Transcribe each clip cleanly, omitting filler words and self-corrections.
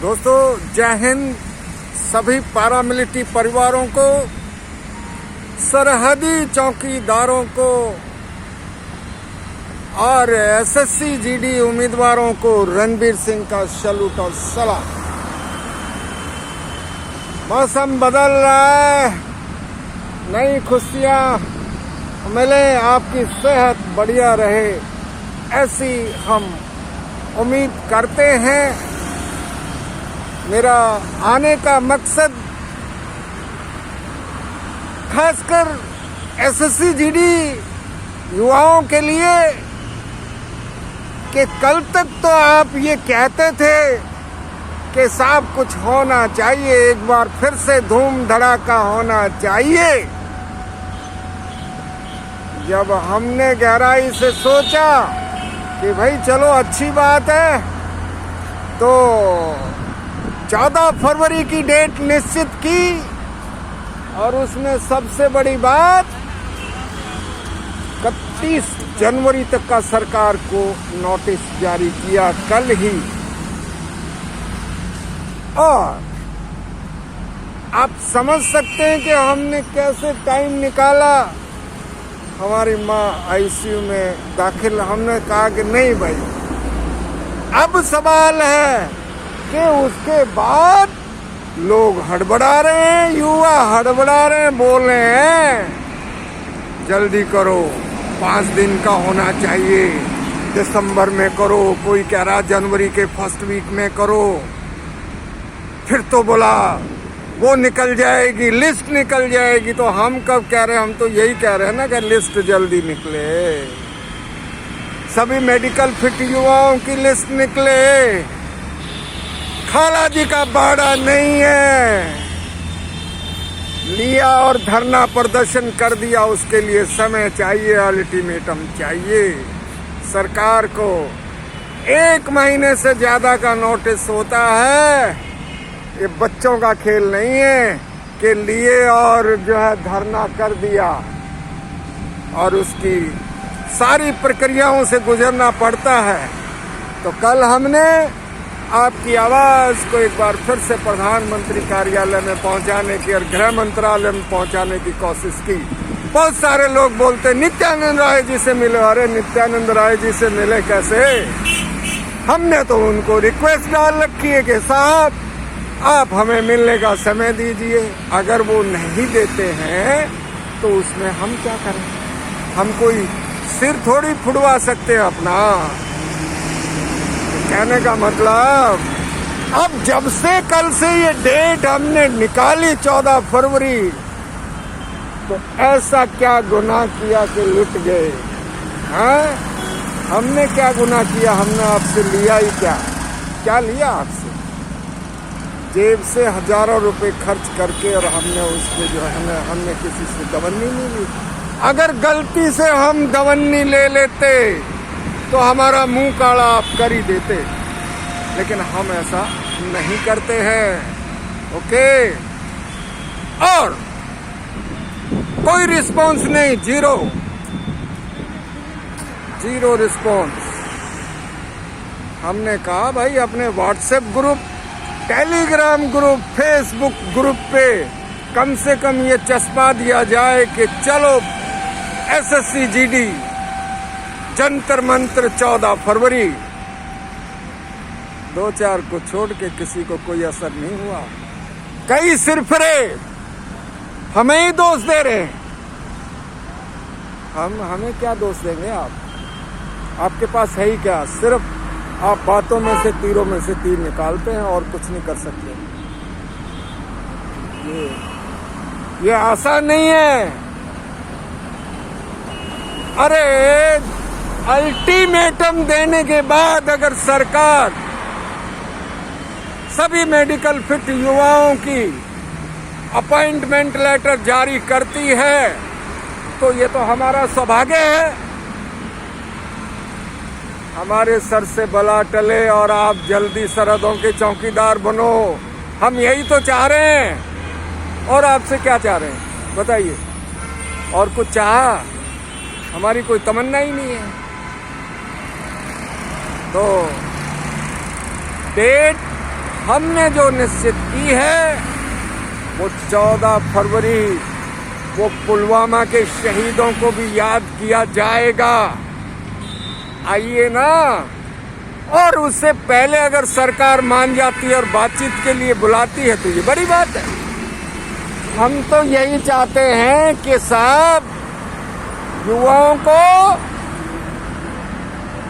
दोस्तों जय हिंद। सभी पैरामिलिट्री परिवारों को, सरहदी चौकीदारों को और एसएससी जीडी उम्मीदवारों को रणबीर सिंह का सैल्यूट और सलाम। मौसम बदल रहा है, नई खुशियाँ मिले, आपकी सेहत बढ़िया रहे, ऐसी हम उम्मीद करते हैं। मेरा आने का मकसद खासकर एसएससी जीडी युवाओं के लिए कि कल तक तो आप ये कहते थे कि साहब कुछ होना चाहिए, एक बार फिर से धूम धड़ाका होना चाहिए। जब हमने गहराई से सोचा कि भाई चलो अच्छी बात है, तो 14 फरवरी की डेट निश्चित की और उसमें सबसे बड़ी बात 31 जनवरी तक का सरकार को नोटिस जारी किया कल ही। और आप समझ सकते हैं कि हमने कैसे टाइम निकाला। हमारी माँ आईसीयू में दाखिल, हमने कहा कि नहीं भाई, अब सवाल है कि उसके बाद लोग हड़बड़ा रहे हैं, युवा हड़बड़ा रहे हैं, बोल रहे हैं जल्दी करो, 5 दिन का होना चाहिए, दिसंबर में करो, कोई कह रहा जनवरी के फर्स्ट वीक में करो। फिर तो बोला वो निकल जाएगी, लिस्ट निकल जाएगी। तो हम कब कह रहे हैं, हम तो यही कह रहे हैं ना कि लिस्ट जल्दी निकले, सभी मेडिकल फिट युवाओं की लिस्ट निकले। खाला जी का बाड़ा नहीं है, लिया और धरना प्रदर्शन कर दिया, उसके लिए समय चाहिए, अल्टीमेटम चाहिए। सरकार को 1 महीने से ज्यादा का नोटिस होता है, ये बच्चों का खेल नहीं है कि लिए और जो है धरना कर दिया और उसकी सारी प्रक्रियाओं से गुजरना पड़ता है। तो कल हमने आपकी आवाज को एक बार फिर से प्रधानमंत्री कार्यालय में पहुंचाने की और गृह मंत्रालय में पहुंचाने की कोशिश की। बहुत सारे लोग बोलते नित्यानंद राय जी से मिले। अरे नित्यानंद राय जी से मिले कैसे? हमने तो उनको रिक्वेस्ट डाल रखी है कि साहब आप हमें मिलने का समय दीजिए। अगर वो नहीं देते हैं तो उसमें हम क्या करें? हम कोई सिर थोड़ी फुड़वा सकते हैं अपना। कहने का मतलब, अब जब से कल से ये डेट हमने निकाली 14 फरवरी, तो ऐसा क्या गुनाह किया कि लुट गए? हाँ, हमने क्या गुनाह किया? हमने आपसे लिया ही क्या लिया आपसे? जेब से हजारों रुपए खर्च करके, और हमने उसके जो है हमने किसी से दवन्नी नहीं ली। अगर गलती से हम दवन्नी ले लेते तो हमारा मुंह काला आप कर ही देते, लेकिन हम ऐसा नहीं करते हैं। ओके, और कोई रिस्पॉन्स नहीं, जीरो रिस्पॉन्स। हमने कहा भाई अपने WhatsApp group, Telegram group, Facebook group पे कम से कम ये चस्पा दिया जाए कि चलो एसएससी जीडी जंतर मंत्र 14 फरवरी। 2-4 को छोड़ के किसी को कोई असर नहीं हुआ। कई सिरफिरे हमें ही दोष दे रहे हैं। हमें क्या दोष देंगे? आपके पास है ही क्या? सिर्फ आप बातों में से, तीरों में से तीर निकालते हैं और कुछ नहीं कर सकते। ये आसान नहीं है। अरे अल्टीमेटम देने के बाद अगर सरकार सभी मेडिकल फिट युवाओं की अपॉइंटमेंट लेटर जारी करती है, तो ये तो हमारा सौभाग्य है। हमारे सर से बला टले और आप जल्दी सरहदों के चौकीदार बनो। हम यही तो चाह रहे हैं। और आपसे क्या चाह रहे हैं बताइए? और कुछ चाह? हमारी कोई तमन्ना ही नहीं है। तो डेट हमने जो निश्चित की है वो 14 फरवरी वो पुलवामा के शहीदों को भी याद किया जाएगा। आइए ना। और उससे पहले अगर सरकार मान जाती है और बातचीत के लिए बुलाती है तो ये बड़ी बात है। हम तो यही चाहते हैं कि सब युवाओं को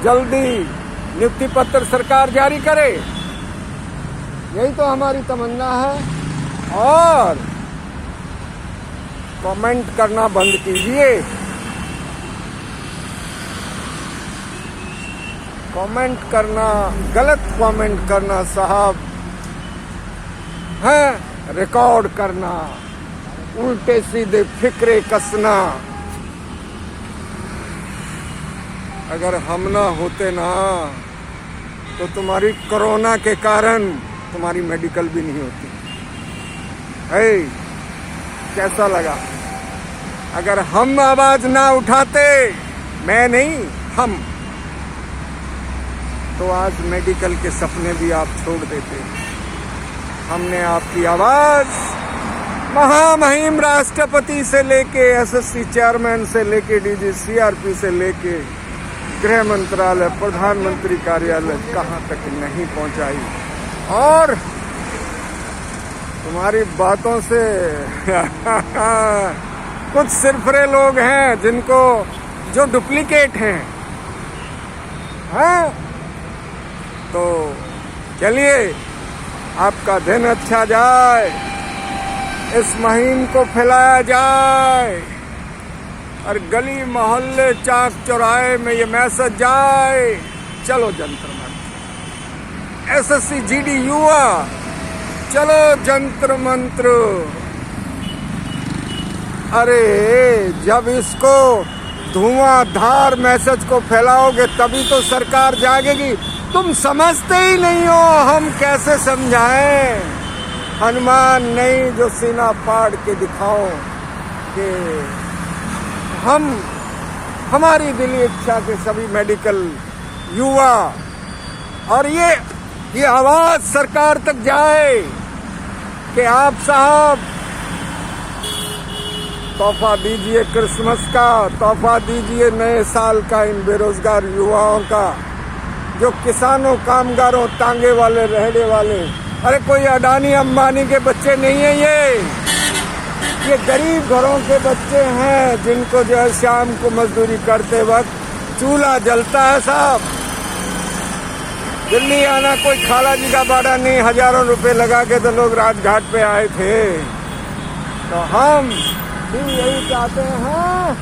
जल्दी नियुक्ति पत्र सरकार जारी करे, यही तो हमारी तमन्ना है। और कमेंट करना बंद कीजिए। कमेंट करना, गलत कमेंट करना साहब है, रिकॉर्ड करना, उल्टे सीधे फिक्रे कसना। अगर हम ना होते ना तो तुम्हारी कोरोना के कारण तुम्हारी मेडिकल भी नहीं होती है। कैसा लगा? अगर हम आवाज ना उठाते, मैं नहीं हम, तो आज मेडिकल के सपने भी आप छोड़ देते। हमने आपकी आवाज महामहिम राष्ट्रपति से लेके एसएससी चेयरमैन से लेके डीजी सीआरपी से लेके गृह मंत्रालय, प्रधानमंत्री कार्यालय कहाँ तक नहीं पहुंचाई। और तुम्हारी बातों से कुछ सिरफरे लोग हैं जिनको जो डुप्लीकेट हैं, तो चलिए आपका दिन अच्छा जाए, इस मुहिम को फैलाया जाए और गली मोहल्ले चौक चौराहे में ये मैसेज जाए, चलो जंतर मंत्र, एसएससी जीडी युवा चलो जंतर मंत्र। अरे जब इसको धुआंधार मैसेज को फैलाओगे तभी तो सरकार जागेगी। तुम समझते ही नहीं हो, हम कैसे समझाएं? हनुमान नहीं जो सीना फाड़ के दिखाओ कि हमारी दिली इच्छा के सभी मेडिकल युवा और ये आवाज सरकार तक जाए कि आप साहब तोहफा दीजिए, क्रिसमस का तोहफा दीजिए, नए साल का इन बेरोजगार युवाओं का, जो किसानों, कामगारों, तांगे वाले, रहने वाले। अरे कोई अडानी अंबानी के बच्चे नहीं है ये गरीब घरों के बच्चे हैं जिनको जो है शाम को मजदूरी करते वक्त चूल्हा जलता है साहब। दिल्ली आना कोई खाला जी का बाड़ा नहीं, हजारों रुपए लगा के तो लोग राजघाट पे आए थे। तो हम भी यही चाहते हैं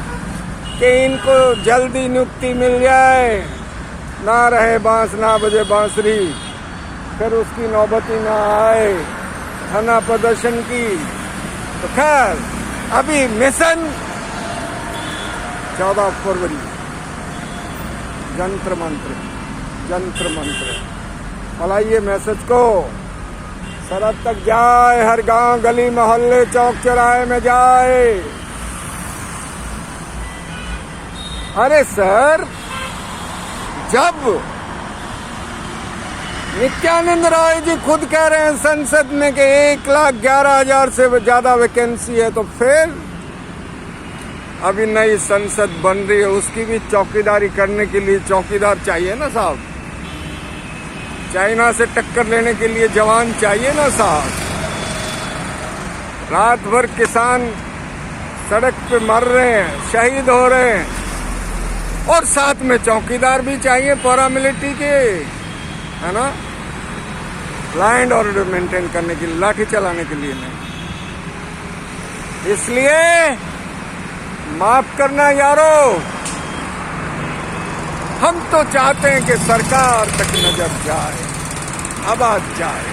कि इनको जल्दी नियुक्ति मिल जाए, ना रहे बांस ना बजे बांसुरी, फिर उसकी नौबत ही ना आए धरना प्रदर्शन की। तो खैर अभी मिशन 14 फरवरी जंतर मंत्र फैलाइए मैसेज को, सरहद तक जाए, हर गांव गली मोहल्ले चौक चौराहे में जाए। अरे सर, जब नित्यानंद राय जी खुद कह रहे हैं संसद में कि 1,11,000 से ज्यादा वैकेंसी है, तो फिर अभी नई संसद बन रही है, उसकी भी चौकीदारी करने के लिए चौकीदार चाहिए ना साहब। चाइना से टक्कर लेने के लिए जवान चाहिए ना साहब। रात भर किसान सड़क पे मर रहे हैं, शहीद हो रहे हैं, और साथ में चौकीदार भी चाहिए पैरामिलिट्री के, है ना, लॉ एंड ऑर्डर मेंटेन करने के लिए, लाठी चलाने के लिए नहीं। इसलिए माफ करना यारो, हम तो चाहते हैं कि सरकार तक नजर जाए, आवाज जाए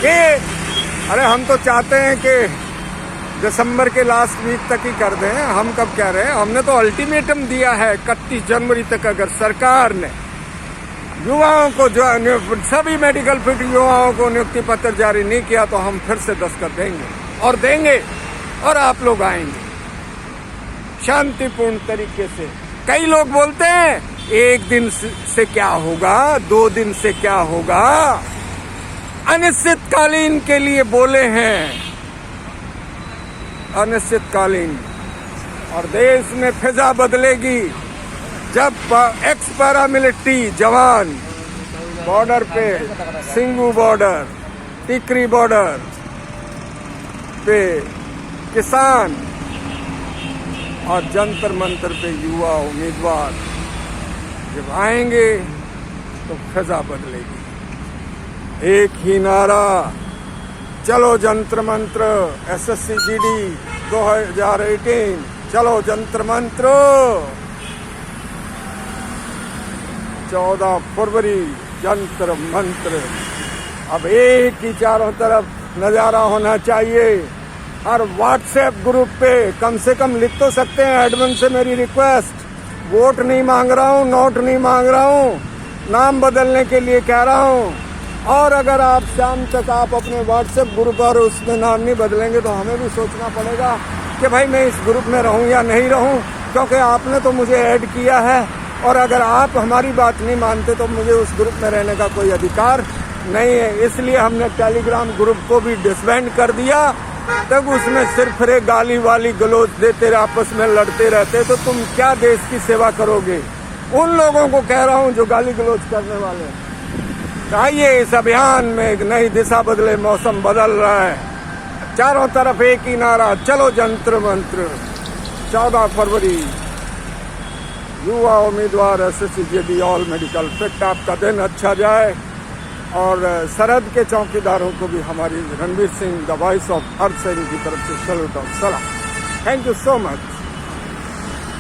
कि अरे हम तो चाहते हैं कि दिसंबर के लास्ट वीक तक ही कर दें। हम कब कह रहे हैं, हमने तो अल्टीमेटम दिया है 31 जनवरी तक। अगर सरकार ने युवाओं को जो सभी मेडिकल फिट युवाओं को नियुक्ति पत्र जारी नहीं किया तो हम फिर से दस्तखत देंगे और आप लोग आएंगे शांतिपूर्ण तरीके से। कई लोग बोलते हैं 1 दिन से क्या होगा, 2 दिन से क्या होगा। अनिश्चितकालीन के लिए बोले हैं, अनिश्चितकालीन। और देश में फिजा बदलेगी जब एक्स पैरामिलिट्री जवान बॉर्डर पे, सिंगू बॉर्डर, टिकरी बॉर्डर पे किसान और जंतर मंतर पे युवा उम्मीदवार जब आएंगे तो फिजा बदलेगी। एक ही नारा, चलो जंतर मंत्र, SSC GD 2018, चलो जंतर मंत्र। 14 फरवरी जंतर मंत्र। अब एक ही चारों तरफ नजारा होना चाहिए। हर व्हाट्सएप ग्रुप पे कम से कम लिख तो सकते हैं, एडमिन से मेरी रिक्वेस्ट, वोट नहीं मांग रहा हूँ, नोट नहीं मांग रहा हूँ, नाम बदलने के लिए कह रहा हूँ। और अगर आप शाम तक आप अपने व्हाट्सएप ग्रुप और उसमें नाम नहीं बदलेंगे तो हमें भी सोचना पड़ेगा कि भाई मैं इस ग्रुप में रहूं या नहीं रहूं, क्योंकि आपने तो मुझे ऐड किया है। और अगर आप हमारी बात नहीं मानते तो मुझे उस ग्रुप में रहने का कोई अधिकार नहीं है। इसलिए हमने टेलीग्राम ग्रुप को भी डिसबैंड कर दिया। तब उसमें सिर्फ रे गाली वाली गलोच देते आपस में लड़ते रहते, तो तुम क्या देश की सेवा करोगे? उन लोगों को कह रहा हूं जो गाली गलोच करने वाले हैं। आइए इस अभियान में एक नई दिशा बदले, मौसम बदल रहा है, चारों तरफ एक ही नारा, चलो जंतर मंत्र। 14 फरवरी, युवा उम्मीदवार SSC GD all medical fit. आपका दिन अच्छा जाए। और सरहद के चौकीदारों को भी हमारी Ranveer Singh the voice of earth सैनिक की तरफ से सैल्यूट और सलाम। Thank you so much.